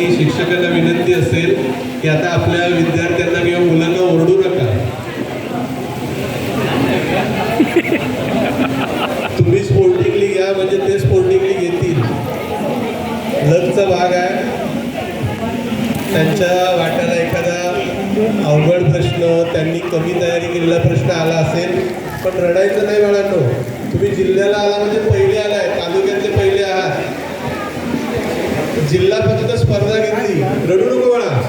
शिक्षकांना विनंती असेल की आता आपल्या विद्यार्थ्यांना किंवा मुलांना ओरडू नका. तुम्ही स्पोर्टिंगली घ्या म्हणजे ते स्पोर्टिंगली घेतील. लग्नचा भाग आहे, त्यांच्या वाट्याला एखादा अवघड प्रश्न, त्यांनी कमी तयारी केलेला प्रश्न आला असेल, पण रडायचं नाही बाळांनो. तुम्ही जिल्ह्याला आला म्हणजे पहिले आलाय, तालुक्यातले पहिले आहात. जिल्हा फक्त स्पर्धा घेतली, रडू नको बाळा,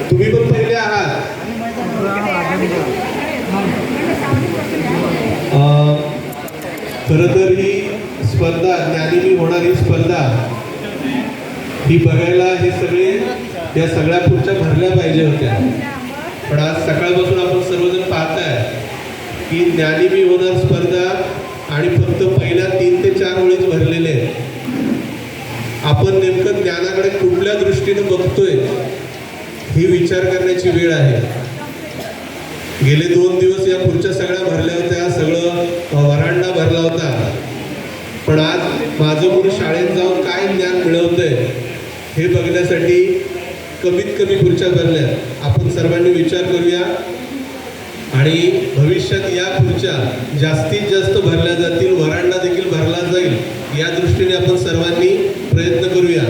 तुम्ही पण पहिले आहात. खरं तर ही स्पर्धा, ज्ञानी होणारी स्पर्धा ही बघायला हे सगळे या सगळ्या खुर्च्या भरल्या पाहिजे होत्या. पण आज सकाळपासून आपण सर्वजण पाहताय की ज्ञानी होणार स्पर्धा आणि फक्त पहिल्या 3 ते 4 ओळीच भरलेले आहेत. आपण नेमकं ज्ञानाकडे कुठल्या दृष्टीने बघतोय ही विचार करण्याची वेळ आहे. गेले 2 दिवस या खुर्च्या सगळ्या भरल्या होत्या, सगळं वरांडा भरला होता. पण आज माझं मुलं शाळेत जाऊन काय ज्ञान मिळवतंय हे बघण्यासाठी कमीत कमी खुर्च्या भरल्या. आपण सर्वांनी विचार करूया आणि भविष्यात या खुर्च्या जास्तीत जास्त भरल्या जातील, वरांडा देखील भरला जाईल या दृष्टीने आपण सर्वांनी प्रयत्न करूया.